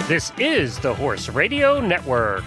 This is the Horse Radio Network.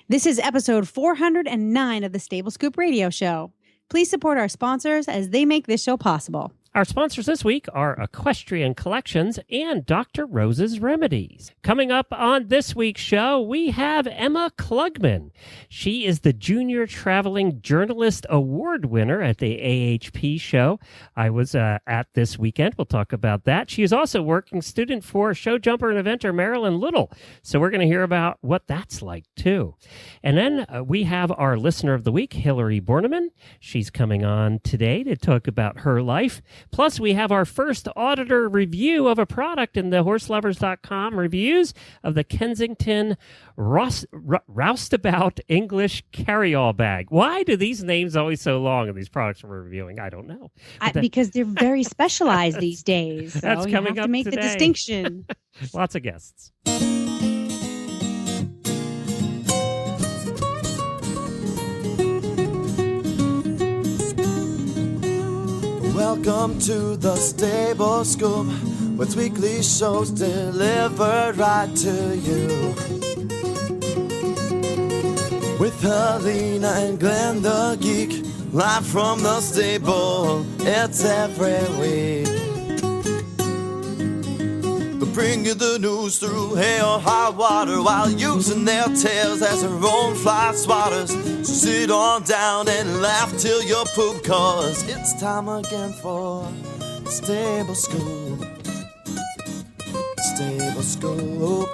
This is episode 409 of the Stable Scoop Radio Show. Please support our sponsors as they make this show possible. Our sponsors this week are Equestrian Collections and Dr. Rose's Remedies. Coming up on this week's show, we have Emma Klugman. She is the Junior Traveling Journalist Award winner at the AHP show. I was at this weekend. We'll talk about that. She is also working student for show jumper and eventer Marilyn Little. So we're going to hear about what that's like, too. And then we have our listener of the week, Hilary Bornemann. She's coming on today to talk about her life. Plus, we have our first Auditor review of a product in the horselovers.com reviews of the Kensington Roustabout English Carry-All Bag. Why do these names always so long of these products we're reviewing? I don't know. Because they're very specialized these days. So that's coming up to make today. The distinction. Lots of guests. Welcome to the Stable Scoop, with weekly shows delivered right to you. With Helena and Glenn the Geek, live from the stable, it's every week. They'll bring you the news through hail or high water, while using their tails as their own fly swatters. So sit on down and laugh till you poop, cause it's time again for the Stable Scoop. Stable Scoop.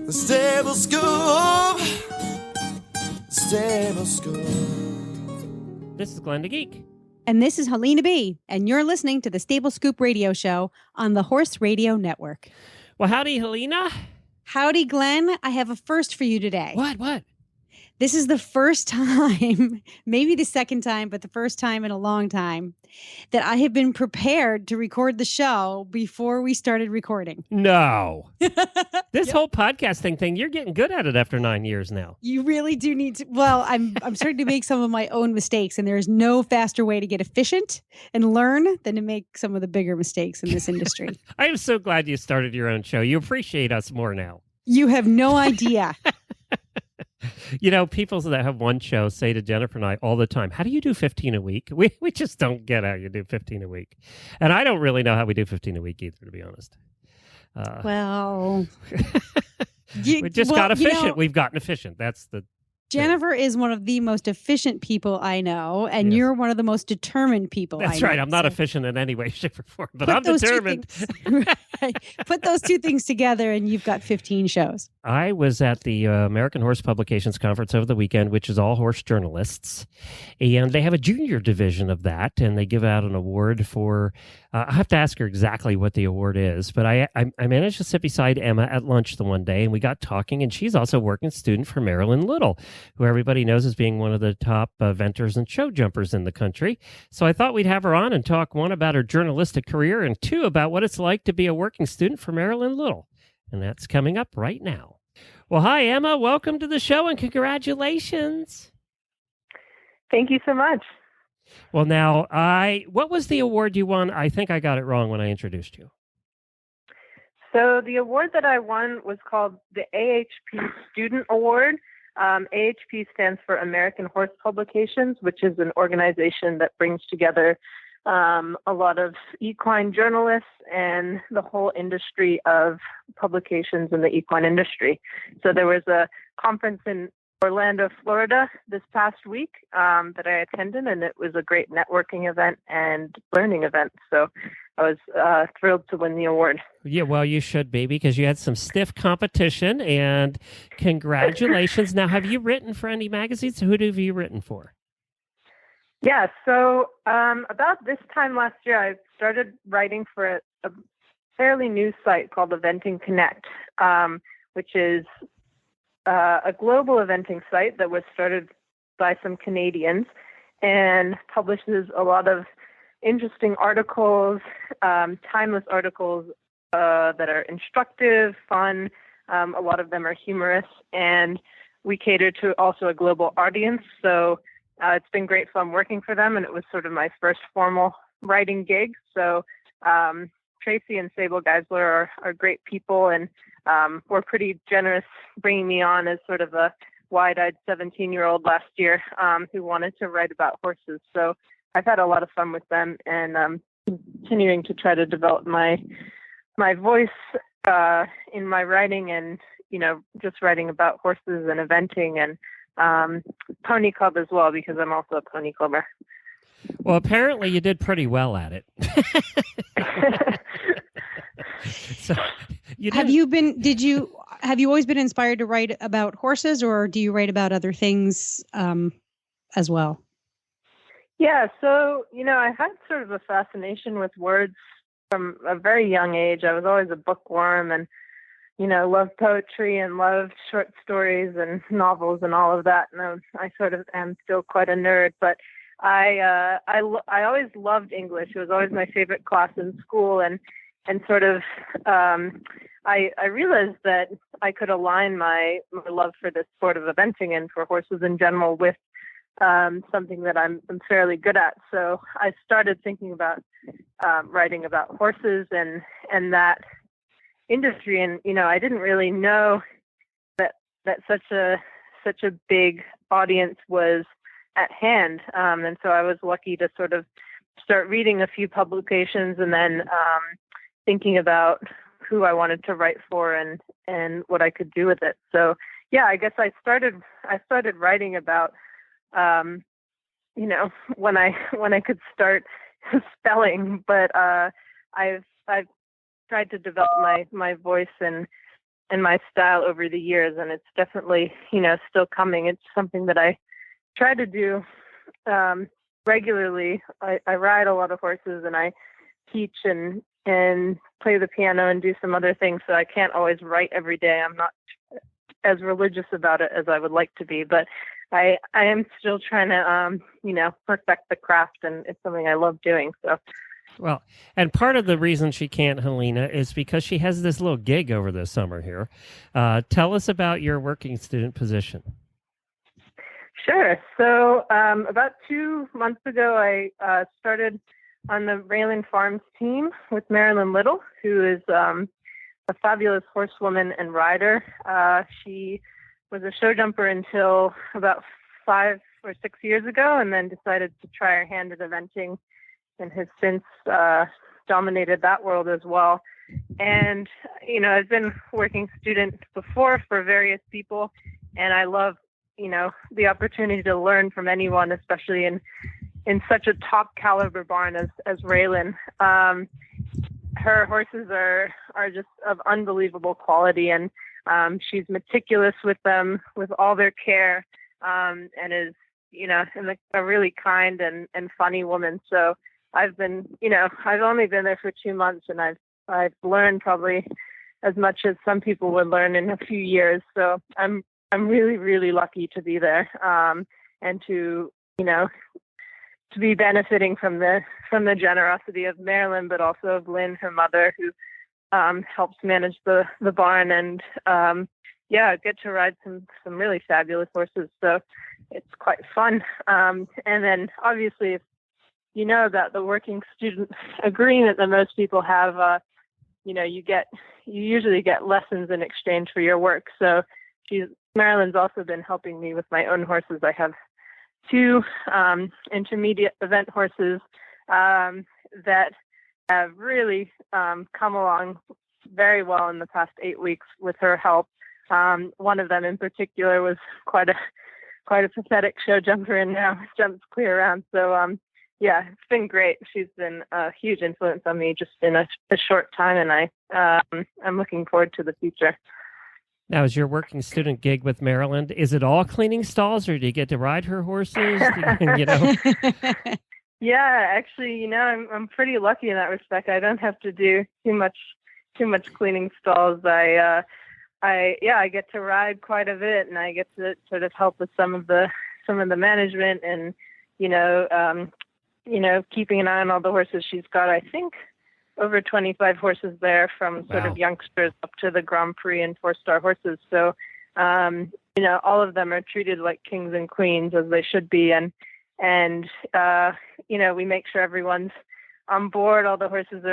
The Stable Scoop. Stable Scoop. This is Glenn the Geek. And this is Helena B. And you're listening to the Stable Scoop Radio Show on the Horse Radio Network. Well, howdy, Helena. Howdy, Glenn. I have a first for you today. What? This is the first time, maybe the second time, but the first time in a long time that I have been prepared to record the show before we started recording. No. This whole podcasting thing, you're getting good at it after 9 years now. You really do need to. Well, I'm starting to make some of my own mistakes, and there is no faster way to get efficient and learn than to make some of the bigger mistakes in this industry. I am so glad you started your own show. You appreciate us more now. You have no idea. You know, people that have one show say to Jennifer and I all the time, how do you do 15 a week? We just don't get how you do 15 a week. And I don't really know how we do 15 a week either, to be honest. Well, we just got efficient. We've gotten efficient. That's the Jennifer is one of the most efficient people I know, and you're one of the most determined people I know. That's right. I'm not efficient in any way, shape, or form, but I'm determined. Put those two things together, and you've got 15 shows. I was at the American Horse Publications Conference over the weekend, which is all horse journalists, and they have a junior division of that, and they give out an award for, I have to ask her exactly what the award is, but I managed to sit beside Emma at lunch the one day, and we got talking, and she's also a working student for Marilyn Little, who everybody knows as being one of the top eventers and show jumpers in the country. So I thought we'd have her on and talk, one, about her journalistic career, and two, about what it's like to be a working student for Marilyn Little. And that's coming up right now. Well, hi, Emma. Welcome to the show, and congratulations. Thank you so much. Well, now, what was the award you won? I think I got it wrong when I introduced you. So the award that I won was called the AHP Student Award. AHP stands for American Horse Publications, which is an organization that brings together a lot of equine journalists and the whole industry of publications in the equine industry. So there was a conference in Orlando, Florida this past week that I attended, and it was a great networking event and learning event. So I was thrilled to win the award. Yeah, well, you should be, because you had some stiff competition, and congratulations. Now, have you written for any magazines? Who have you written for? Yeah, so about this time last year, I started writing for a fairly new site called Eventing Connect, which is a global eventing site that was started by some Canadians and publishes a lot of interesting articles, timeless articles that are instructive, fun. A lot of them are humorous, and we cater to also a global audience. So it's been great fun working for them, and it was sort of my first formal writing gig. So Tracy and Sable Geisler are great people, and were pretty generous bringing me on as sort of a wide-eyed 17-year-old last year who wanted to write about horses. So I've had a lot of fun with them, and continuing to try to develop my voice in my writing, and just writing about horses and eventing, and pony club as well, because I'm also a pony clubber. Well, apparently you did pretty well at it. So have you always been inspired to write about horses, or do you write about other things as well? Yeah, so I had sort of a fascination with words from a very young age. I was always a bookworm, and loved poetry and loved short stories and novels and all of that. And I sort of am still quite a nerd, but I always loved English. It was always my favorite class in school, and sort of I realized that I could align my love for this sport of eventing and for horses in general with something that I'm fairly good at. So I started thinking about writing about horses and that industry, and I didn't really know that such a big audience was at hand, and so I was lucky to sort of start reading a few publications, and then thinking about who I wanted to write for and what I could do with it. So yeah, I guess I started writing about when I could start spelling, but I've tried to develop my voice and my style over the years, and it's definitely still coming. It's something that I try to do regularly. I ride a lot of horses, and I teach and play the piano and do some other things, so I can't always write every day. I'm not as religious about it as I would like to be, but I am still trying to perfect the craft, and it's something I love doing. So well, and part of the reason she can't, Helena, is because she has this little gig over the summer here. Tell us about your working student position. Sure. So about 2 months ago, I started on the Raylan Farms team with Marilyn Little, who is a fabulous horsewoman and rider. She was a show jumper until about 5 or 6 years ago, and then decided to try her hand at eventing, and has since dominated that world as well. And, I've been working student before for various people, and I love, the opportunity to learn from anyone, especially in such a top caliber barn as Raylan. Her horses are just of unbelievable quality, and she's meticulous with them, with all their care, and is, a really kind and funny woman. So I've only been there for 2 months, and I've learned probably as much as some people would learn in a few years. So I'm really, really lucky to be there, and to be benefiting from the generosity of Marilyn, but also of Lynn, her mother, who helps manage the barn, and get to ride some really fabulous horses. So it's quite fun. And then obviously, if you know about the working student agreement that most people have, you usually get lessons in exchange for your work. So Marilyn's also been helping me with my own horses. I have 2 intermediate event horses that have really come along very well in the past 8 weeks with her help. One of them in particular was quite a pathetic show jumper, and now jumps clear around. So it's been great. She's been a huge influence on me just in a short time, and I'm looking forward to the future. Now, is your working student gig with Maryland, is it all cleaning stalls, or do you get to ride her horses? Yeah, actually, I'm pretty lucky in that respect. I don't have to do too much cleaning stalls. I get to ride quite a bit, and I get to sort of help with some of the management, and keeping an eye on all the horses. She's got, I think, over 25 horses there, from sort of youngsters up to the Grand Prix and 4-star horses. So, all of them are treated like kings and queens, as they should be. And we make sure everyone's on board. All the horses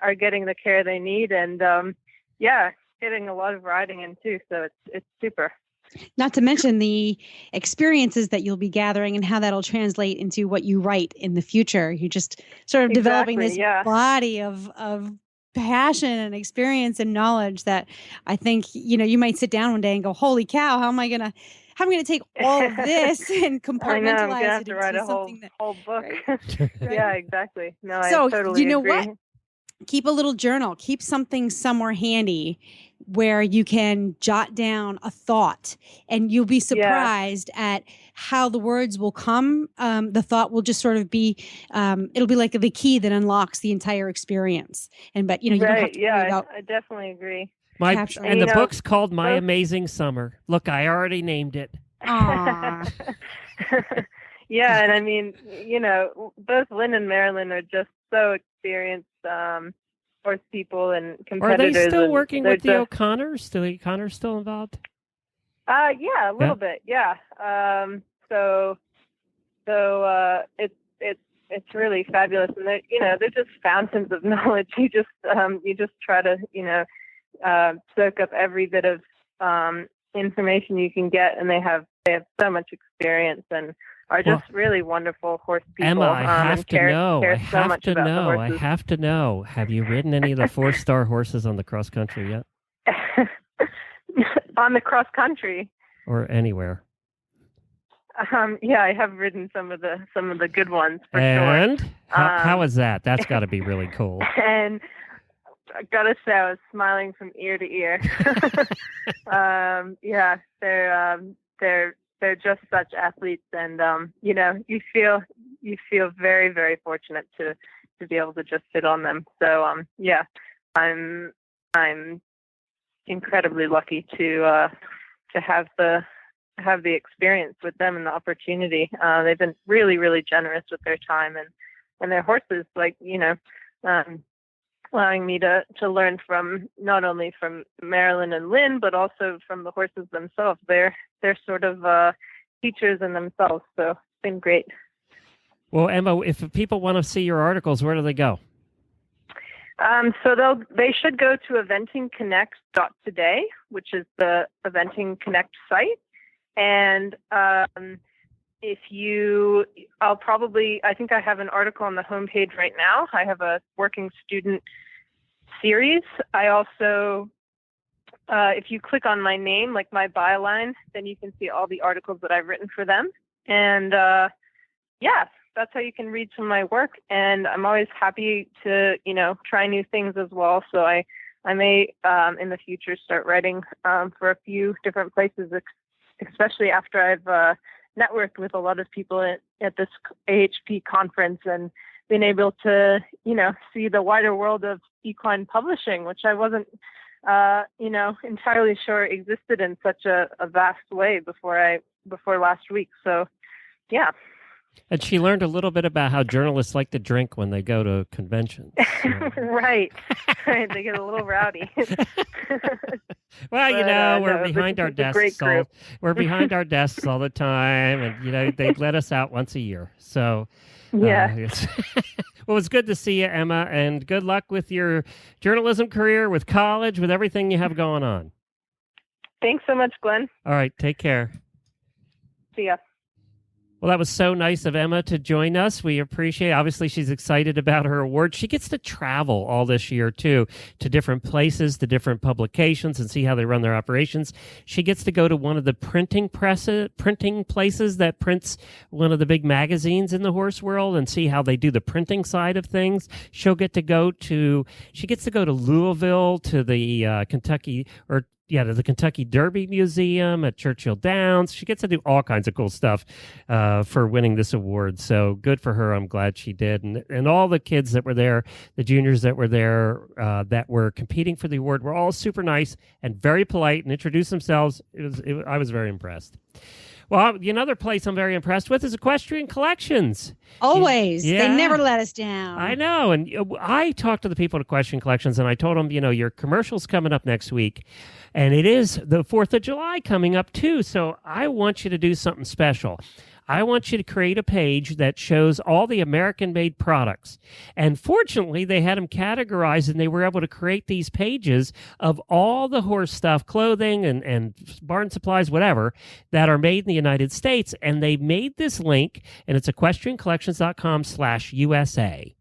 are getting the care they need, and getting a lot of riding in too. So it's super. Not to mention the experiences that you'll be gathering and how that'll translate into what you write in the future. You just sort of developing this body of passion and experience and knowledge that I think, you might sit down one day and go, holy cow, how am I going to take all of this and compartmentalize it into something whole book. Right? Yeah, exactly. No, So, I totally you know agree. what? Keep a little journal, keep something somewhere handy where you can jot down a thought, and you'll be surprised at how the words will come. The thought will just sort of be, it'll be like the key that unlocks the entire experience. But you don't have to worry about. I definitely agree. And the book's called My Amazing Summer. Look, I already named it. Aww. Yeah, and I mean, both Lynn and Marilyn are just so experienced horse people and competitors. Are they still working with the O'Connors? Do the O'Connors still involved? Yeah, a little bit. Yeah. So it's really fabulous, and they're just fountains of knowledge. You just try to soak up every bit of information you can get, and they have so much experience and are just really wonderful horse people. Emma, I have to know. I have to know. Have you ridden any of the 4-star horses on the cross country yet? On the cross country, or anywhere? Yeah, I have ridden some of the good ones for sure. And how is that? That's got to be really cool. And I gotta say, I was smiling from ear to ear. Yeah, they're just such athletes, and you feel very, very fortunate to be able to just sit on them. So I'm incredibly lucky to have the experience with them and the opportunity. They've been really, really generous with their time and their horses, allowing me to learn from not only from Marilyn and Lynn, but also from the horses themselves. They're sort of teachers in themselves, so it's been great. Well, Emma, if people want to see your articles, where do they go? So they should go to eventingconnect.today, which is the Eventing Connect site. And I think I have an article on the homepage right now. I have a working student series. I also, if you click on my name, like my byline, then you can see all the articles that I've written for them. And that's how you can read some of my work. And I'm always happy to, try new things as well. So I may, in the future, start writing for a few different places, especially after I've networked with a lot of people at this AHP conference and been able to, see the wider world of equine publishing, which I wasn't, entirely sure existed in such a vast way before last week. So, yeah. And she learned a little bit about how journalists like to drink when they go to conventions. So. Right. They get a little rowdy. Well, we're behind our desks. We're behind our desks all the time, and they let us out once a year. So, yeah. Well, it's good to see you, Emma, and good luck with your journalism career, with college, with everything you have going on. Thanks so much, Glenn. All right, take care. See ya. Well, that was so nice of Emma to join us. We appreciate it. Obviously, she's excited about her award. She gets to travel all this year, too, to different places, to different publications, and see how they run their operations. She gets to go to one of the printing places that prints one of the big magazines in the horse world and see how they do the printing side of things. She gets to go to Louisville, to the to the Kentucky Derby Museum at Churchill Downs. She gets to do all kinds of cool stuff for winning this award. So good for her. I'm glad she did. And all the kids that were there, the juniors that were there that were competing for the award were all super nice and very polite and introduced themselves. I was very impressed. Well, another place I'm very impressed with is Equestrian Collections. Always. Yeah. They never let us down. I know. And I talked to the people at Equestrian Collections, and I told them, your commercial's coming up next week. And it is the 4th of July coming up, too. So I want you to do something special. I want you to create a page that shows all the American-made products. And fortunately, they had them categorized, and they were able to create these pages of all the horse stuff, clothing and barn supplies, whatever, that are made in the United States. And they made this link, and it's equestriancollections.com/USA.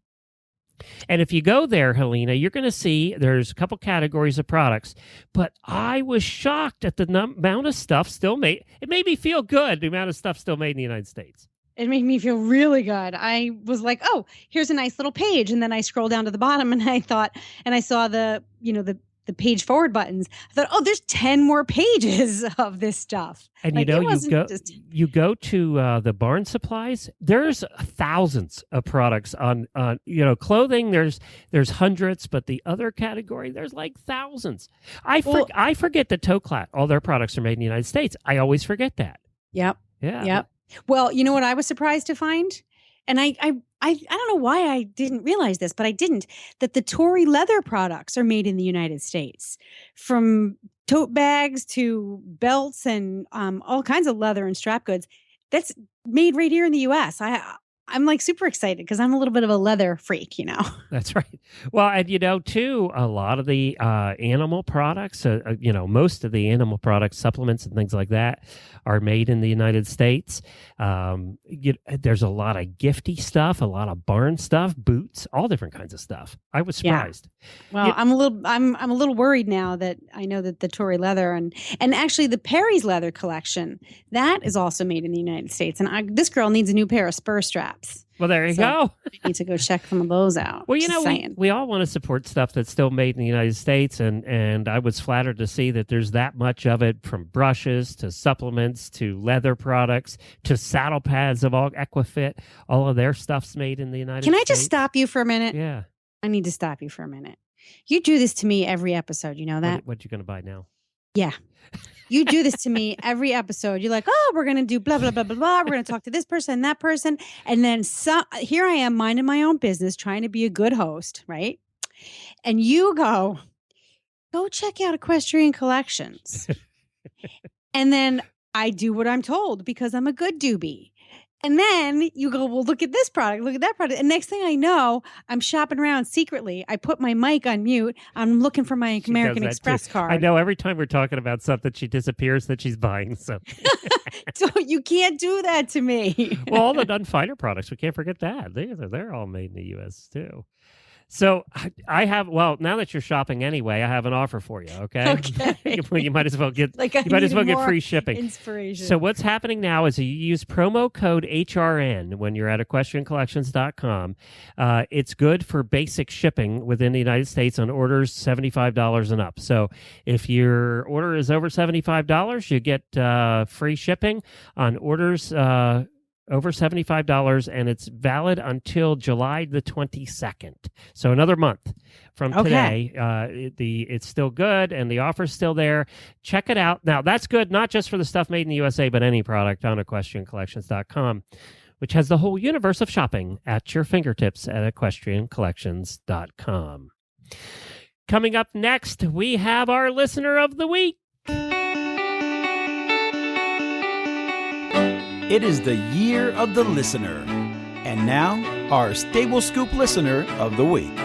And if you go there, Helena, you're going to see there's a couple categories of products. But I was shocked at the amount of stuff still made. It made me feel good, the amount of stuff still made in the United States. It made me feel really good. I was like, oh, here's a nice little page. And then I scrolled down to the bottom and I saw the page forward buttons. I thought, oh, there's 10 more pages of this stuff. And you go to the barn supplies, there's thousands of products on clothing. There's hundreds, but the other category, there's like thousands. I forget that Toklat, all their products are made in the United States. I always forget that. Yep. Yeah. Yep. Well, you know what I was surprised to find? And I don't know why I didn't realize this, but I didn't, that the Tory leather products are made in the United States, from tote bags to belts and all kinds of leather and strap goods. That's made right here in the U.S. I'm like super excited because I'm a little bit of a leather freak, That's right. Well, and too, a lot of the animal products, most of the animal products, supplements and things like that are made in the United States. There's a lot of gifty stuff, a lot of barn stuff, boots, all different kinds of stuff. I was surprised. Yeah. Well, I'm a little worried now that I know that the Tory leather and actually the Perry's leather collection, that is also made in the United States. And this girl needs a new pair of spur straps. Well, there you go. I need to go check some of those out. Well, we all want to support stuff that's still made in the United States, and I was flattered to see that there's that much of it, from brushes to supplements to leather products to saddle pads of all Equifit. All of their stuff's made in the United States. Can I just stop you for a minute? Yeah. I need to stop you for a minute. You do this to me every episode. You know that? What you going to buy now? Yeah. You do this to me every episode. You're like, oh, we're going to do blah, blah, blah, blah, blah. We're going to talk to this person and that person. And then here I am minding my own business, trying to be a good host, right? And you go check out Equestrian Collections. And then I do what I'm told because I'm a good doobie. And then you go, well, look at this product, look at that product. And next thing I know, I'm shopping around secretly. I put my mic on mute. I'm looking for my American Express card. I know every time we're talking about something, she disappears that she's buying something. So you can't do that to me. Well, all the Dunfighter products, we can't forget that. They're all made in the U.S. too. So I have, now that you're shopping anyway, I have an offer for you. Okay. You might as well get free shipping. Inspiration. So what's happening now is you use promo code HRN when you're at equestriancollections.com. It's good for basic shipping within the United States on orders $75 and up. So if your order is over $75, you get free shipping on orders over $75, and it's valid until July the 22nd. So another month from today. It's still good, and the offer's still there. Check it out. Now, that's good not just for the stuff made in the USA, but any product on equestriancollections.com, which has the whole universe of shopping at your fingertips at equestriancollections.com. Coming up next, we have our Listener of the Week. It is the year of the listener. And now, our Stable Scoop Listener of the Week.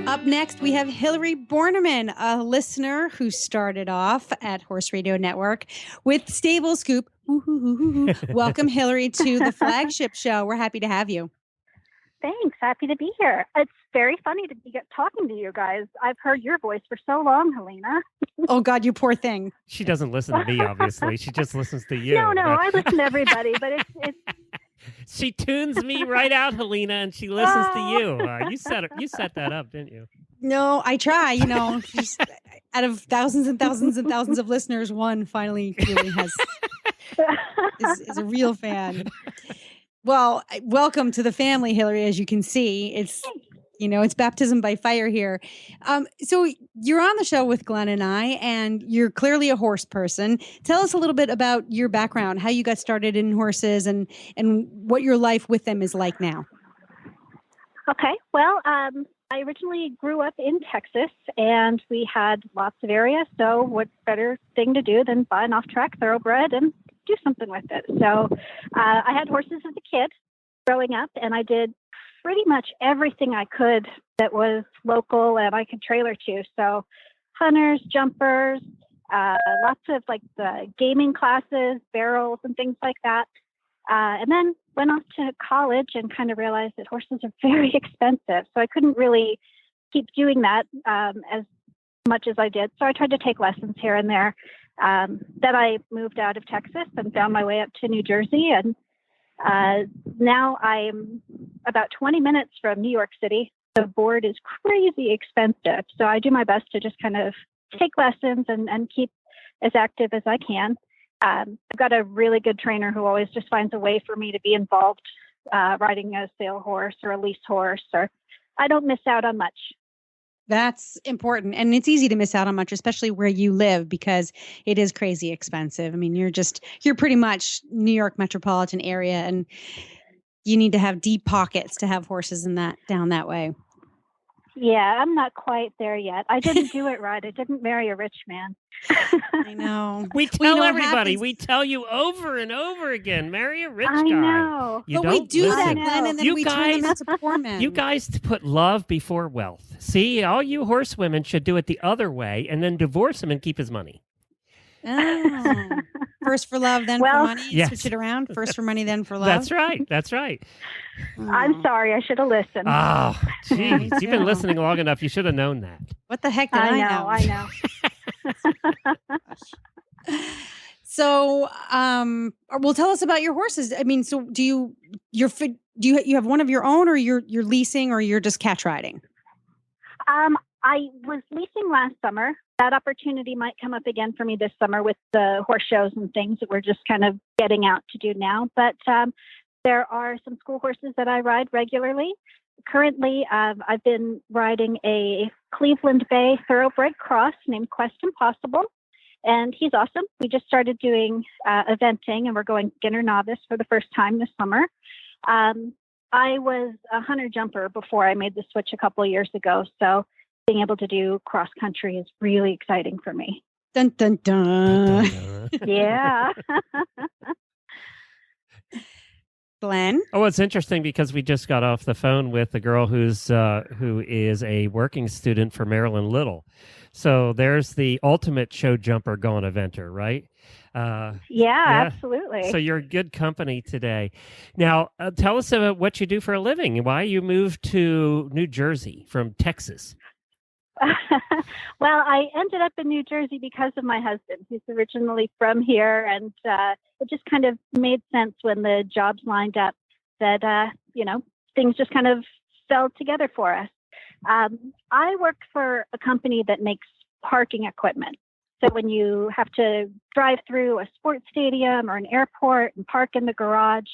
Up next, we have Hilary Bornemann, a listener who started off at Horse Radio Network with Stable Scoop. Welcome, Hilary, to the flagship show. We're happy to have you. Thanks. Happy to be here. It's very funny to be talking to you guys. I've heard your voice for so long, Helena. Oh, God, you poor thing. She doesn't listen to me, obviously. She just listens to you. No, I listen to everybody, but it's She tunes me right out, Helena, and she listens to you. You set that up, didn't you? No, I try. Just out of thousands and thousands and thousands of listeners, one finally really is a real fan. Well, welcome to the family, Hilary. As you can see, it's baptism by fire here. So you're on the show with Glenn and I, and you're clearly a horse person. Tell us a little bit about your background, how you got started in horses, and what your life with them is like now. Okay. Well, I originally grew up in Texas, and we had lots of area. So what better thing to do than buy an off-track thoroughbred and do something with it. So I had horses as a kid growing up, and I did pretty much everything I could that was local and I could trailer to. So hunters, jumpers, lots of like the gaming classes, barrels and things like that. And then went off to college and kind of realized that horses are very expensive. So I couldn't really keep doing that as much as I did. So I tried to take lessons here and there. Then I moved out of Texas and found my way up to New Jersey. And now I'm about 20 minutes from New York City. The board is crazy expensive. So I do my best to just kind of take lessons and keep as active as I can. I've got a really good trainer who always just finds a way for me to be involved riding a sale horse or a lease horse, or I don't miss out on much. That's important. And it's easy to miss out on much, especially where you live, because it is crazy expensive. I mean, you're pretty much New York metropolitan area, and you need to have deep pockets to have horses down that way. Yeah, I'm not quite there yet. I didn't do it right. I didn't marry a rich man. I know. We tell everybody. We tell you over and over again, marry a rich guy. I know. But we do that, Glenn, and then we turn them into poor men. You guys put love before wealth. See, all you horsewomen should do it the other way and then divorce him and keep his money. Oh. First for love, then for money. Yes. Switch it around. First for money, then for love. That's right. That's right. I'm sorry. I should have listened. Oh, geez. You've been listening long enough. You should have known that. What the heck did I know? I know. So, well, tell us about your horses. I mean, so do you have one of your own, or you're leasing, or you're just catch riding? I was leasing last summer. That opportunity might come up again for me this summer with the horse shows and things that we're just kind of getting out to do now. But there are some school horses that I ride regularly. Currently, I've been riding a Cleveland Bay thoroughbred cross named Quest Impossible, and he's awesome. We just started doing eventing, and we're going beginner novice for the first time this summer. I was a hunter jumper before I made the switch a couple of years ago, so being able to do cross country is really exciting for me. Dun, dun, dun. Yeah. Glenn? Oh, it's interesting because we just got off the phone with a girl who is a working student for Marilyn Little. So there's the ultimate show jumper going eventer, right? Yeah, absolutely. So you're good company today. Now, tell us about what you do for a living and why you moved to New Jersey from Texas. Well, I ended up in New Jersey because of my husband. He's originally from here, and it just kind of made sense when the jobs lined up that, things just kind of fell together for us. I work for a company that makes parking equipment. So when you have to drive through a sports stadium or an airport and park in the garage,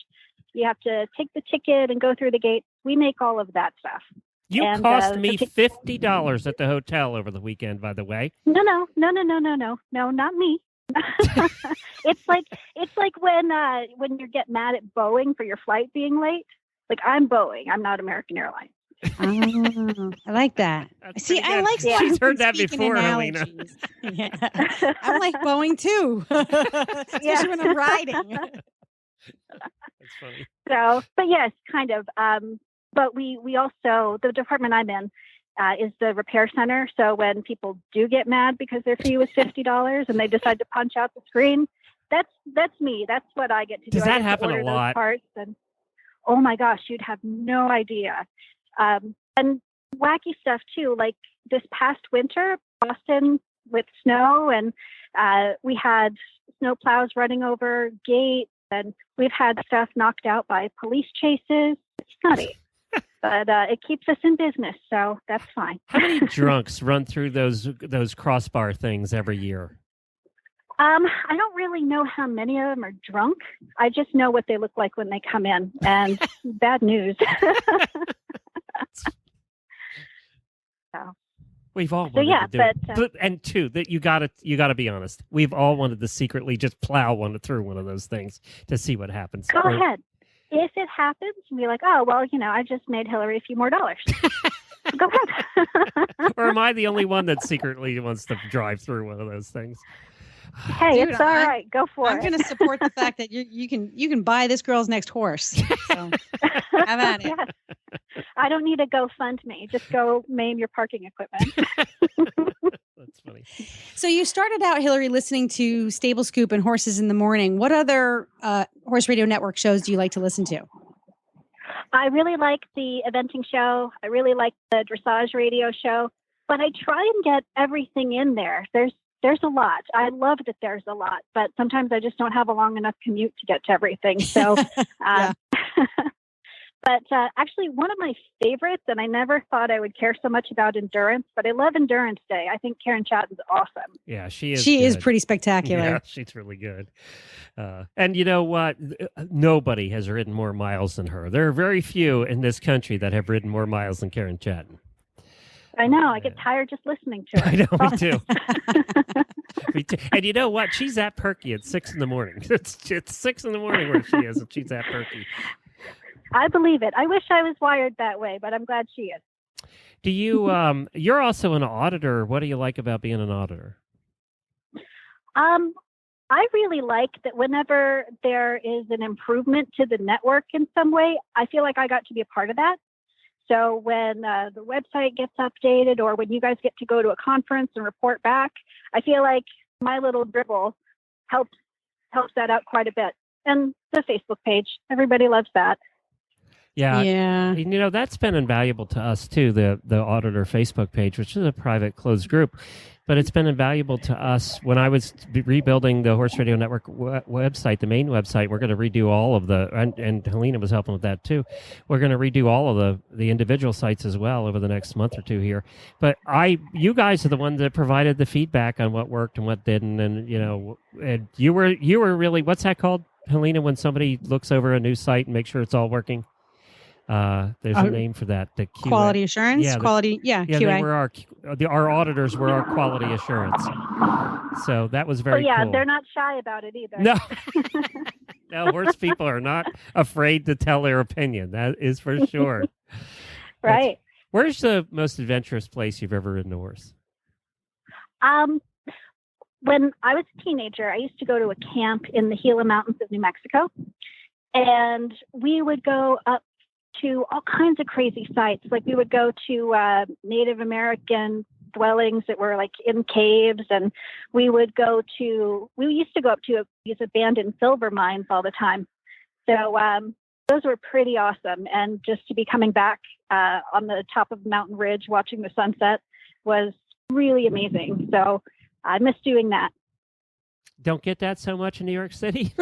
you have to take the ticket and go through the gate. We make all of that stuff. You cost me $50 at the hotel over the weekend, by the way. No, not me. It's like when you get mad at Boeing for your flight being late. Like, I'm Boeing. I'm not American Airlines. Oh, I like that. See, I like. She's heard that before, Helena. Yeah. I like Boeing too, especially when I'm riding. That's funny. So, but yes, kind of. But we also, the department I'm in is the repair center. So when people do get mad because their fee was $50 and they decide to punch out the screen, that's me. That's what I get to do. Does that happen a lot? Parts and, oh my gosh, you'd have no idea. And wacky stuff too. Like this past winter, Boston with snow, and we had snow plows running over gates, and we've had stuff knocked out by police chases. It's nutty. But it keeps us in business, so that's fine. How many drunks run through those crossbar things every year? I don't really know how many of them are drunk. I just know what they look like when they come in, and bad news. So. We've all wanted to do but it. And two, that you gotta be honest. We've all wanted to secretly just plow through one of those things to see what happens. Go ahead. If it happens, be like, oh, well, I just made Hilary a few more dollars. Go ahead. Or am I the only one that secretly wants to drive through one of those things? Hey, Dude, it's all right. Go for it. I'm going to support the fact that you can buy this girl's next horse. So have at it. Yes. I don't need a GoFundMe. Just go maim your parking equipment. That's funny. So you started out, Hilary, listening to Stable Scoop and Horses in the Morning. What other Horse Radio Network shows do you like to listen to? I really like the eventing show. I really like the dressage radio show. But I try and get everything in there. There's a lot. I love that there's a lot, but sometimes I just don't have a long enough commute to get to everything. So, but actually one of my favorites, and I never thought I would care so much about endurance, but I love Endurance Day. I think Karen Chatton's awesome. Yeah, she is. She is pretty spectacular. Yeah, she's really good. And you know what? Nobody has ridden more miles than her. There are very few in this country that have ridden more miles than Karen Chatton. I know. I get tired just listening to it. I know, me too. Me too. And you know what? She's that perky at 6 a.m. It's 6 a.m. where she is, and she's that perky. I believe it. I wish I was wired that way, but I'm glad she is. Do you? You're also an auditor. What do you like about being an auditor? I really like that whenever there is an improvement to the network in some way, I feel like I got to be a part of that. So when the website gets updated or when you guys get to go to a conference and report back, I feel like my little dribble helps that out quite a bit. And the Facebook page, everybody loves that. Yeah. Yeah. You know, that's been invaluable to us too, the Auditor Facebook page, which is a private closed group. But it's been invaluable to us when I was rebuilding the Horse Radio Network website, the main website. We're going to redo all of and Helena was helping with that too. We're going to redo all of the individual sites as well over the next month or two here. But you guys are the ones that provided the feedback on what worked and what didn't. And, you know, and you were really, what's that called, Helena, when somebody looks over a new site and makes sure it's all working? There's a name for that. The QA. Quality assurance? Yeah, QA. They were our auditors were our quality assurance. So that was very cool. They're not shy about it either. No. No, horse people are not afraid to tell their opinion. That is for sure. Right. Where's the most adventurous place you've ever ridden a horse? When I was a teenager, I used to go to a camp in the Gila Mountains of New Mexico. And we would go up to all kinds of crazy sites. Like we would go to Native American dwellings that were like in caves, and we used to go up to these abandoned silver mines all the time. So those were pretty awesome. And just to be coming back on the top of Mountain Ridge, watching the sunset was really amazing. So I miss doing that. Don't get that so much in New York City?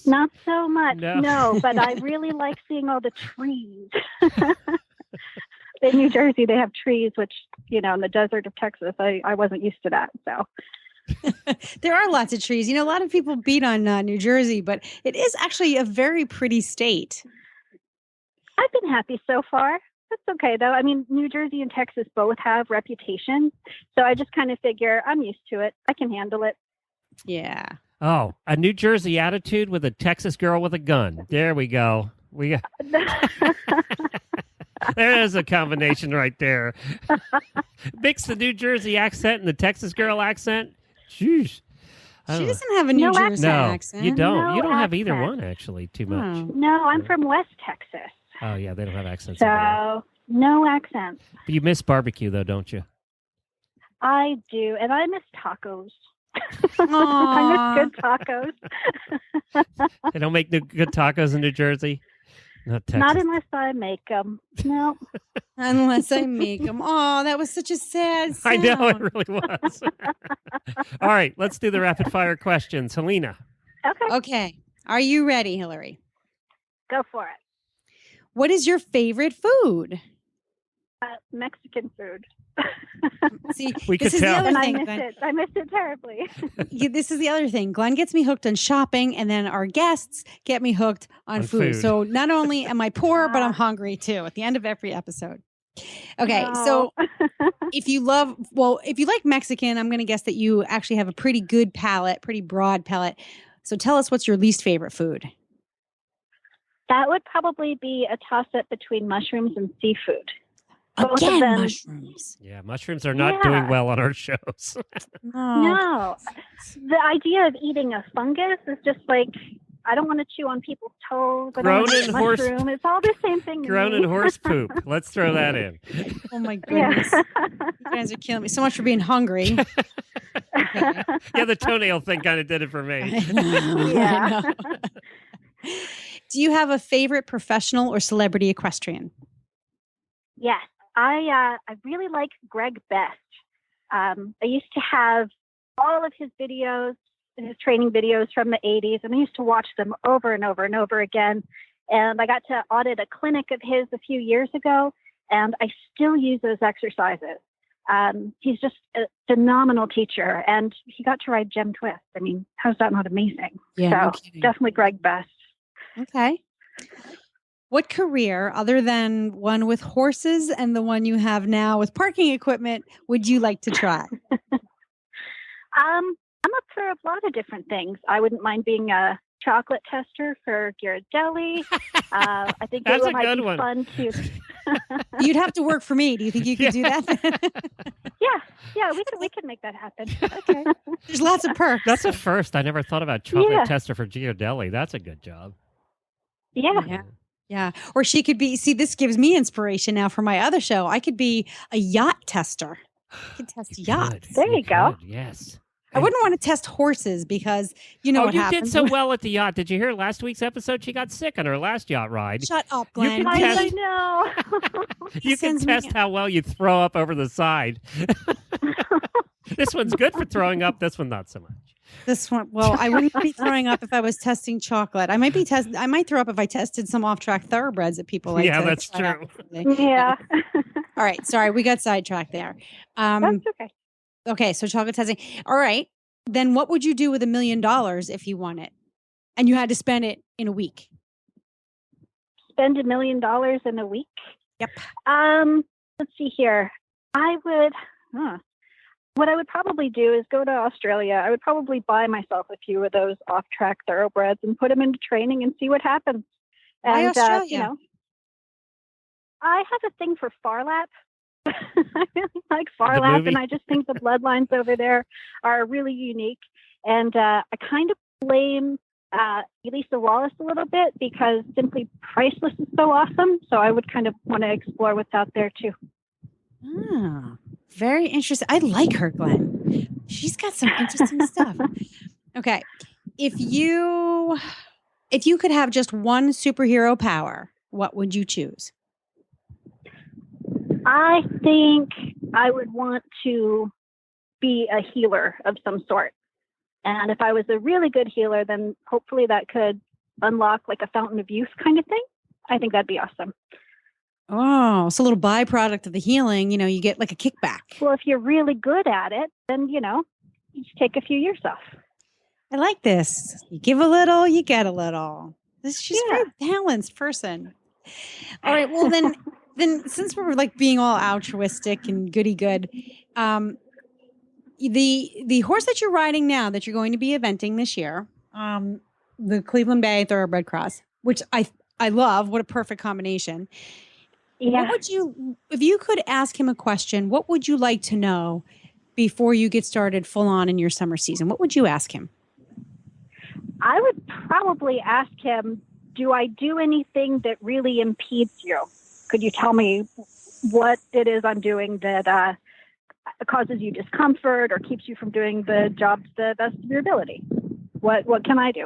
Not so much, no, but I really like seeing all the trees. In New Jersey, they have trees, which, you know, in the desert of Texas, I wasn't used to that. So there are lots of trees. You know, a lot of people beat on New Jersey, but it is actually a very pretty state. I've been happy so far. That's okay, though. I mean, New Jersey and Texas both have reputation. So I just kind of figure I'm used to it. I can handle it. Yeah. Oh, a New Jersey attitude with a Texas girl with a gun. There we go. There's a combination right there. Mix the New Jersey accent and the Texas girl accent. Sheesh. She doesn't have a New Jersey accent. You don't. No you don't have accent. either one, actually, too much. No, I'm from West Texas. Oh, yeah, they don't have accents. So, no accents. But you miss barbecue, though, don't you? I do, and I miss tacos. I miss good tacos. They don't make good tacos in New Jersey? Not Texas. Not unless I make them. No. Unless I make them. Oh, that was such a sad sound. I know, it really was. All right, let's do the rapid fire questions. Helena. Okay. Are you ready, Hilary? Go for it. What is your favorite food? Mexican food. See, we this could is tell. the other And thing. I miss it terribly. This is the other thing. Glenn gets me hooked on shopping, and then our guests get me hooked on food. So not only am I poor, but I'm hungry too at the end of every episode. Okay, so if you like Mexican, I'm going to guess that you actually have a pretty good palate, pretty broad palate. So tell us, what's your least favorite food? That would probably be a toss-up between mushrooms and seafood. Again, mushrooms. Yeah, mushrooms are not doing well on our shows. No. The idea of eating a fungus is just like, I don't want to chew on people's toes. I don't want to eat a mushroom. It's all the same thing to grown me. in horse poop. Let's throw that in. Oh, my goodness. You guys are killing me. So much for being hungry. Okay. Yeah, the toenail thing kind of did it for me. Yeah. Do you have a favorite professional or celebrity equestrian? Yes. I really like Greg Best. I used to have all of his videos, his training videos from the 80s, and I used to watch them over and over and over again. And I got to audit a clinic of his a few years ago, and I still use those exercises. He's just a phenomenal teacher, and he got to ride Gem Twist. I mean, how's that not amazing? Yeah, so definitely Greg Best. Okay. What career, other than one with horses and the one you have now with parking equipment, would you like to try? I'm up for a lot of different things. I wouldn't mind being a chocolate tester for Ghirardelli. I think That's it might be fun to. You'd have to work for me. Do you think you could do that? Yeah, we can make that happen. Okay. There's lots of perks. That's a first. I never thought about chocolate tester for Ghirardelli. That's a good job. Yeah. Or she could be, see, this gives me inspiration now for my other show. I could be a yacht tester. I could test yachts. There you go. Yes. I wouldn't want to test horses because you know what happens. You did so well at the yacht. Did you hear last week's episode? She got sick on her last yacht ride. Shut up, Glenn. I know. You can test how well you throw up over the side. This one's good for throwing up. This one, not so much. This one, well, I wouldn't be throwing up if I was testing chocolate. I might throw up if I tested some off-track thoroughbreds that people like. Yeah, that's true. Yeah. All right. Sorry, we got sidetracked there. That's okay. Okay, so chocolate testing. All right. Then what would you do with $1 million if you won it and you had to spend it in a week? Spend $1 million in a week? Yep. Let's see here. What I would probably do is go to Australia. I would probably buy myself a few of those off-track thoroughbreds and put them into training and see what happens. And, Why Australia? I have a thing for Phar Lap. I really like Phar Lap, and I just think the bloodlines over there are really unique. And I kind of blame Elisa Wallace a little bit because Simply Priceless is so awesome. So I would kind of want to explore what's out there too. Ah, very interesting. I like her, Glenn. She's got some interesting stuff. Okay. If you could have just one superhero power, what would you choose? I think I would want to be a healer of some sort. And if I was a really good healer, then hopefully that could unlock like a fountain of youth kind of thing. I think that'd be awesome. Oh, so a little byproduct of the healing, you get like a kickback. Well, if you're really good at it, then, you just take a few years off. I like this. You give a little, you get a little. She's a very balanced person. All right. Well, then since we're like being all altruistic and goody good, the horse that you're riding now that you're going to be eventing this year, the Cleveland Bay Thoroughbred Cross, which I love. What a perfect combination. Yeah. What would you, if you could ask him a question, what would you like to know before you get started full on in your summer season? What would you ask him? I would probably ask him, do I do anything that really impedes you? Could you tell me what it is I'm doing that causes you discomfort or keeps you from doing the job to the best of your ability? What can I do?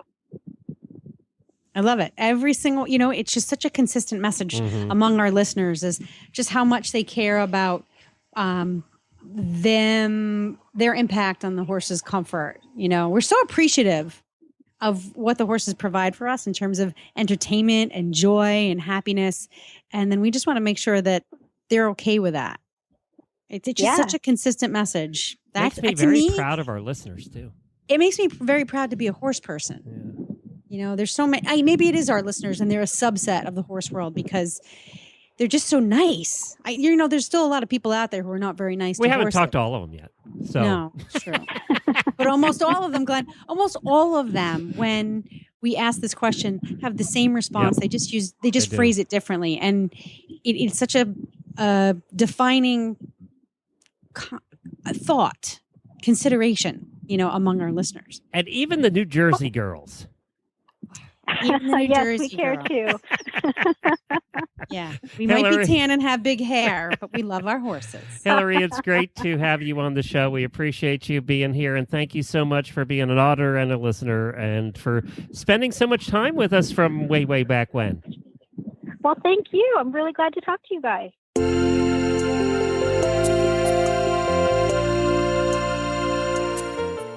I love it. Every single, it's just such a consistent message among our listeners is just how much they care about their impact on the horse's comfort. We're so appreciative of what the horses provide for us in terms of entertainment and joy and happiness. And then we just want to make sure that they're okay with that. It's just such a consistent message. Makes me very proud of our listeners too. It makes me very proud to be a horse person. Yeah. There's so many, maybe it is our listeners and they're a subset of the horse world because they're just so nice. There's still a lot of people out there who are not very nice to horses. We haven't talked to all of them yet. So. No, it's true. But almost all of them, Glenn, when we ask this question, have the same response. Yep. They just phrase it differently. And it's such a defining thought, consideration, among our listeners. And even the New Jersey girls. Even the New yes, Jersey we care girl. too. Yeah, we Hilary. might be tan and have big hair, but we love our horses. Hilary, it's great to have you on the show. We appreciate you being here, and thank you so much for being an auditor and a listener and for spending so much time with us from way, way back when. Well, thank you. I'm really glad to talk to you guys.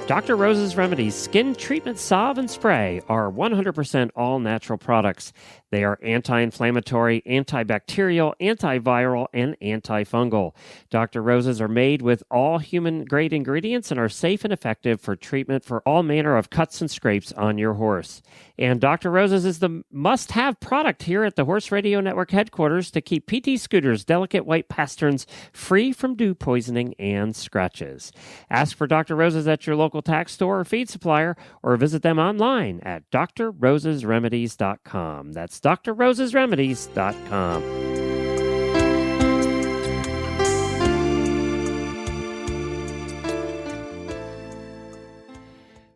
Dr. Rose's Remedies Skin Treatment Salve and Spray are 100% all-natural products. They are anti-inflammatory, antibacterial, antiviral, and antifungal. Dr. Rose's are made with all human-grade ingredients and are safe and effective for treatment for all manner of cuts and scrapes on your horse. And Dr. Rose's is the must-have product here at the Horse Radio Network headquarters to keep PT Scooter's delicate white pasterns free from dew poisoning and scratches. Ask for Dr. Rose's at your local tack store or feed supplier, or visit them online at drrosesremedies.com. That's drrosesremedies.com.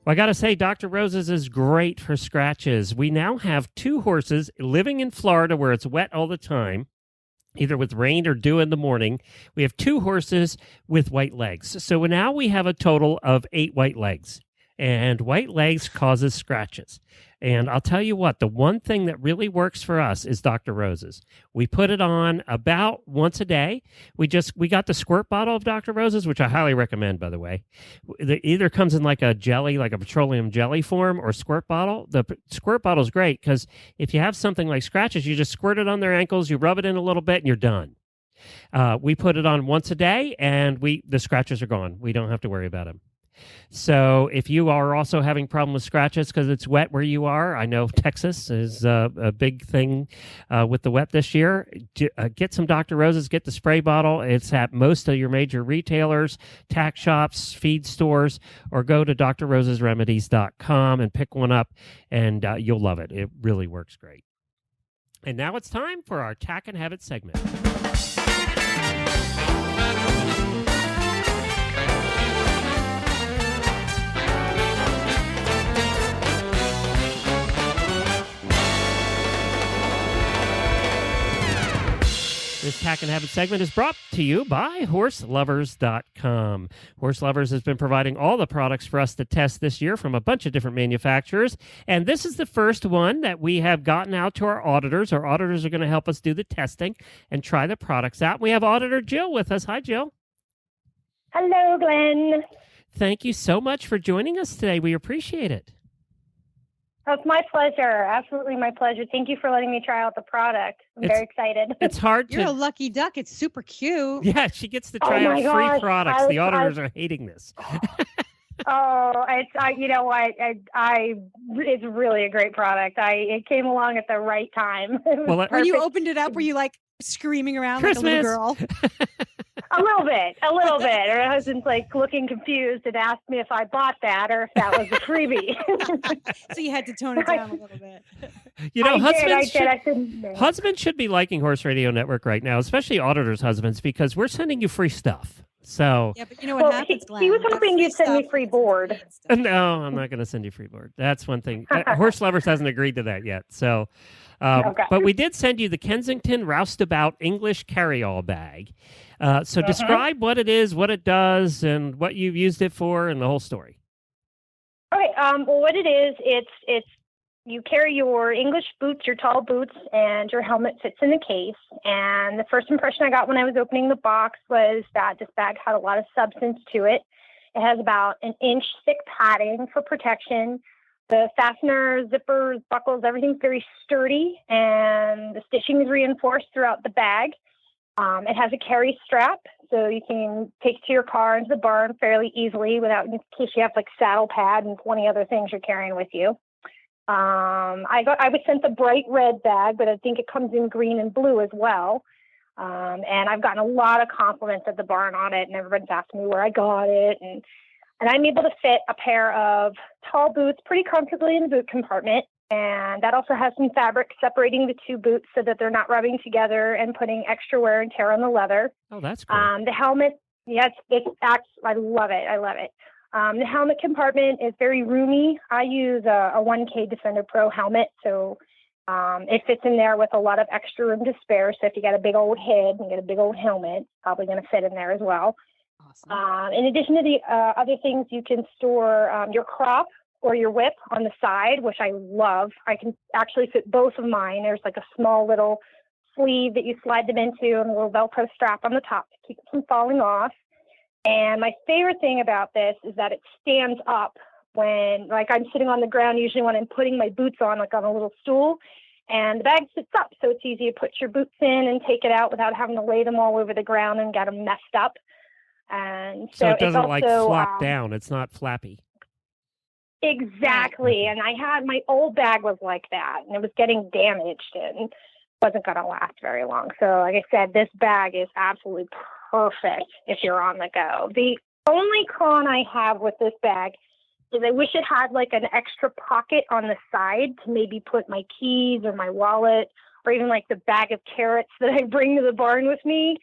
Well, I got to say, Dr. Rose's is great for scratches. We now have 2 horses living in Florida where it's wet all the time, either with rain or dew in the morning. We have 2 horses with white legs. So now we have a total of 8 white legs. And white legs causes scratches. And I'll tell you what, the one thing that really works for us is Dr. Rose's. We put it on about once a day. We got the squirt bottle of Dr. Rose's, which I highly recommend, by the way. It either comes in like a jelly, like a petroleum jelly form, or squirt bottle. The squirt bottle is great because if you have something like scratches, you just squirt it on their ankles, you rub it in a little bit, and you're done. We put it on once a day, and the scratches are gone. We don't have to worry about them. So if you are also having problem with scratches because it's wet where you are, I know Texas is a big thing with the wet this year. Get some Dr. Rose's, get the spray bottle. It's at most of your major retailers, tack shops, feed stores, or go to drrosesremedies.com and pick one up, and you'll love it. It really works great. And now it's time for our Tack and Habit segment. This Tack and Habit segment is brought to you by HorseLovers.com. Horse Lovers has been providing all the products for us to test this year from a bunch of different manufacturers, and this is the first one that we have gotten out to our auditors. Our auditors are going to help us do the testing and try the products out. We have Auditor Jill with us. Hi, Jill. Hello, Glenn. Thank you so much for joining us today. We appreciate it. Oh, it's my pleasure. Absolutely my pleasure. Thank you for letting me try out the product. I'm very excited. It's hard to... You're a lucky duck. It's super cute. Yeah, she gets to try out free products. The auditors are hating this. You know what? It's really a great product. It came along at the right time. Well, when you opened it up, were you like screaming around Christmas. like a little girl? A little bit. Her husband's like looking confused and asked me if I bought that or if that was a freebie. So you had to tone it down a little bit. You know, husbands should be liking Horse Radio Network right now, especially auditors' husbands, because we're sending you free stuff. So yeah, but you know what happens, Glenn? He was hoping you'd send me free board. No, I'm not going to send you free board. That's one thing. Horse Lovers hasn't agreed to that yet. So, okay. But we did send you the Kensington Roustabout English Carry-All Bag. So describe what it is, what it does, and what you've used it for, and the whole story. Okay. Well, what it is, it's you carry your English boots, your tall boots, and your helmet fits in the case. And the first impression I got when I was opening the box was that this bag had a lot of substance to it. It has about an inch thick padding for protection. The fasteners, zippers, buckles, everything's very sturdy, and the stitching is reinforced throughout the bag. It has a carry strap, so you can take it to your car into the barn fairly easily without, in case you have like saddle pad and 20 other things you're carrying with you. I was sent the bright red bag, but I think it comes in green and blue as well. And I've gotten a lot of compliments at the barn on it, and everybody's asking me where I got it. And I'm able to fit a pair of tall boots pretty comfortably in the boot compartment. And that also has some fabric separating the two boots so that they're not rubbing together and putting extra wear and tear on the leather. Oh, that's cool. The helmet, yes, I love it. I love it. The helmet compartment is very roomy. I use a 1K Defender Pro helmet, so it fits in there with a lot of extra room to spare. So if you got a big old head and get a big old helmet, probably going to fit in there as well. Awesome. In addition to the other things, you can store your crop or your whip on the side, which I love. I can actually fit both of mine. There's like a small little sleeve that you slide them into and a little Velcro strap on the top to keep it from falling off. And my favorite thing about this is that it stands up when, like, I'm sitting on the ground, usually when I'm putting my boots on, like on a little stool, and the bag sits up. So it's easy to put your boots in and take it out without having to lay them all over the ground and get them messed up. And so it doesn't like flop down. It's not flappy. Exactly. And I had, my old bag was like that, and it was getting damaged and wasn't going to last very long. So like I said, this bag is absolutely perfect if you're on the go. The only con I have with this bag is I wish it had like an extra pocket on the side to maybe put my keys or my wallet or even like the bag of carrots that I bring to the barn with me,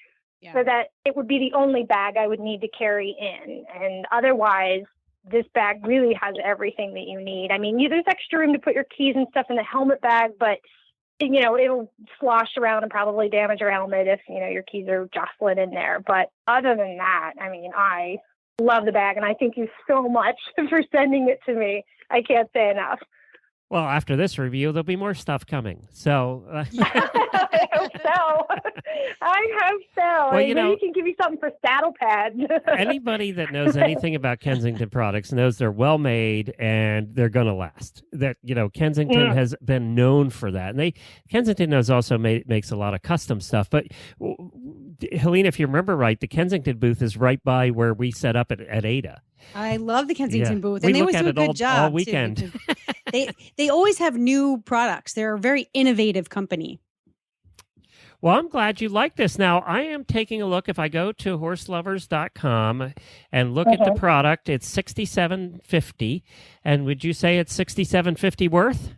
so that it would be the only bag I would need to carry in. And otherwise, this bag really has everything that you need. I mean, there's extra room to put your keys and stuff in the helmet bag, but it'll slosh around and probably damage your helmet if, your keys are jostling in there. But other than that, I mean, I love the bag, and I thank you so much for sending it to me. I can't say enough. Well, after this review, there'll be more stuff coming. So I hope so. I hope so. Well, maybe you can give me something for saddle pads. Anybody that knows anything about Kensington products knows they're well made and they're going to last. That Kensington has been known for that, and Kensington has also makes a lot of custom stuff. But Helena, if you remember right, the Kensington booth is right by where we set up at Ada. I love the Kensington booth, and they always do a good job all weekend. They always have new products. They're a very innovative company. Well, I'm glad you like this. Now, I am taking a look. If I go to horselovers.com and look at the product, it's $67.50. And would you say it's $67.50 worth?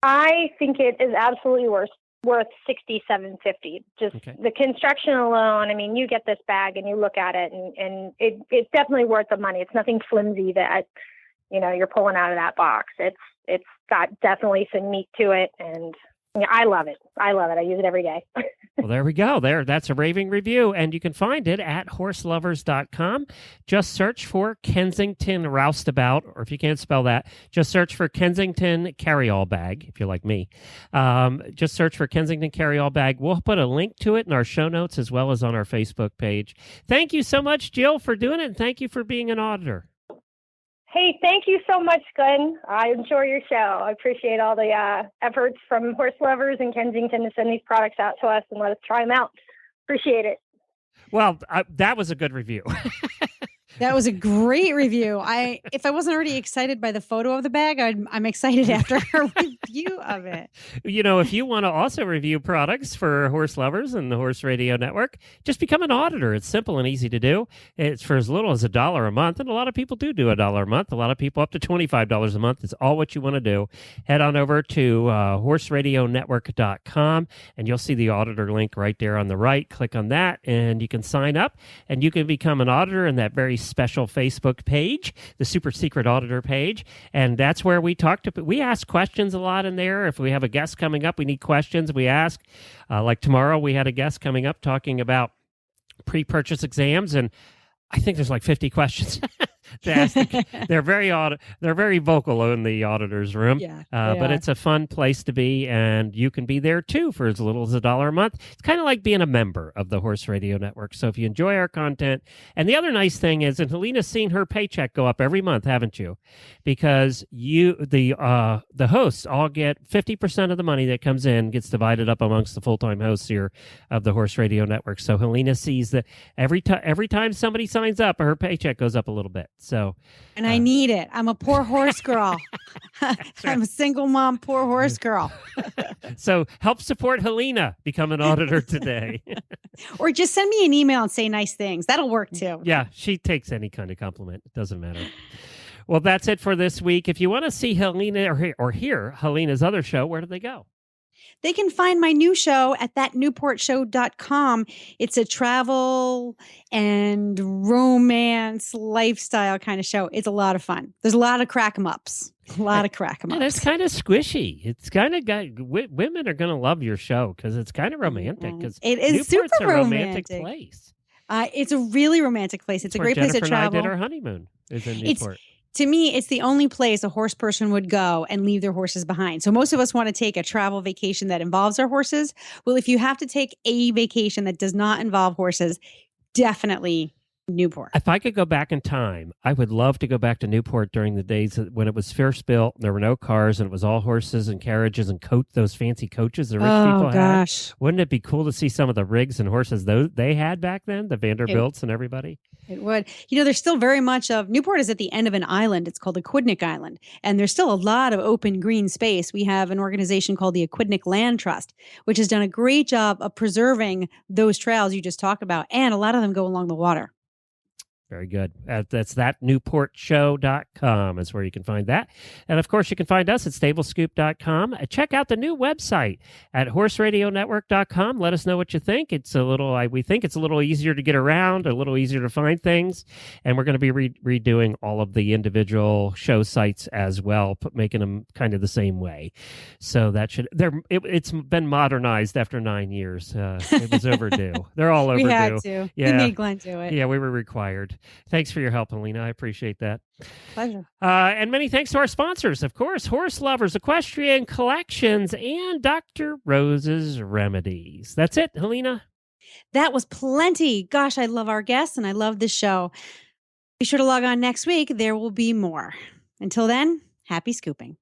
I think it is absolutely worth $67.50. Just the construction alone. I mean, you get this bag and you look at it, and it's definitely worth the money. It's nothing flimsy that you're pulling out of that box. It's got definitely some meat to it, and I love it. I use it every day. Well, there we go. That's a raving review, and you can find it at horselovers.com. Just search for Kensington Roustabout, or if you can't spell that, just search for Kensington Carryall Bag, if you're like me. Just search for Kensington Carryall Bag. We'll put a link to it in our show notes as well as on our Facebook page. Thank you so much, Jill, for doing it, and thank you for being an auditor. Hey, thank you so much, Glenn. I enjoy your show. I appreciate all the efforts from Horse Lovers in Kensington to send these products out to us and let us try them out. Appreciate it. Well, that was a good review. That was a great review. If I wasn't already excited by the photo of the bag, I'm excited after a review of it. If you want to also review products for Horse Lovers and the Horse Radio Network, just become an auditor. It's simple and easy to do. It's for as little as $1 a month, and a lot of people do $1 a month. A lot of people up to $25 a month. It's all what you want to do. Head on over to horseradionetwork.com, and you'll see the auditor link right there on the right. Click on that, and you can sign up, and you can become an auditor in that very special Facebook page, the Super Secret Auditor page. And that's where we ask questions a lot in there. If we have a guest coming up, we need questions. We ask, like tomorrow, we had a guest coming up talking about pre-purchase exams, and I think there's like 50 questions to ask. They're very vocal in the auditor's room. But it's a fun place to be, and you can be there too for as little as $1 a month. It's kind of like being a member of the Horse Radio Network. So if you enjoy our content, and the other nice thing is, and Helena's seen her paycheck go up every month, haven't you? Because the hosts all get 50% of the money that comes in gets divided up amongst the full-time hosts here of the Horse Radio Network. So Helena sees that every time somebody signs up, her paycheck goes up a little bit. So, and I need it. I'm a poor horse girl. I'm a single mom, poor horse girl. So help support Helena. Become an auditor today. Or just send me an email and say nice things. That'll work too. Yeah, she takes any kind of compliment. It doesn't matter. Well, that's it for this week. If you want to see Helena or hear Helena's other show, where do they go? They can find my new show at thatnewportshow.com. It's a travel and romance lifestyle kind of show. It's a lot of fun. There's a lot of crack 'em ups. And it's kind of squishy. It's kind of women are going to love your show because it's kind of romantic. Because it is Newport's super a romantic place. It's a really romantic place. It's a great place to travel. And I did our honeymoon. Is in Newport. To me, it's the only place a horse person would go and leave their horses behind. So most of us want to take a travel vacation that involves our horses. Well, if you have to take a vacation that does not involve horses, definitely Newport. If I could go back in time, I would love to go back to Newport during the days when it was first built. There were no cars and it was all horses and carriages and those fancy coaches the rich people had. Wouldn't it be cool to see some of the rigs and horses they had back then, the Vanderbilts and everybody? It would. There's still very much of Newport is at the end of an island. It's called Aquidneck Island. And there's still a lot of open green space. We have an organization called the Aquidneck Land Trust, which has done a great job of preserving those trails you just talked about. And a lot of them go along the water. Very good. That's thatnewportshow.com is where you can find that. And of course, you can find us at stablescoop.com. Check out the new website at horseradionetwork.com. Let us know what you think. We think it's a little easier to get around, a little easier to find things. And we're going to be redoing all of the individual show sites as well, making them kind of the same way. So it's been modernized after 9 years. It was overdue. They're all overdue. We had to. Yeah. We made Glenn do it. Yeah, we were required. Thanks for your help, Helena. I appreciate that. Pleasure. And many thanks to our sponsors, of course, Horse Lovers, Equestrian Collections, and Dr. Rose's Remedies. That's it, Helena. That was plenty. Gosh, I love our guests and I love this show. Be sure to log on next week. There will be more. Until then, happy scooping.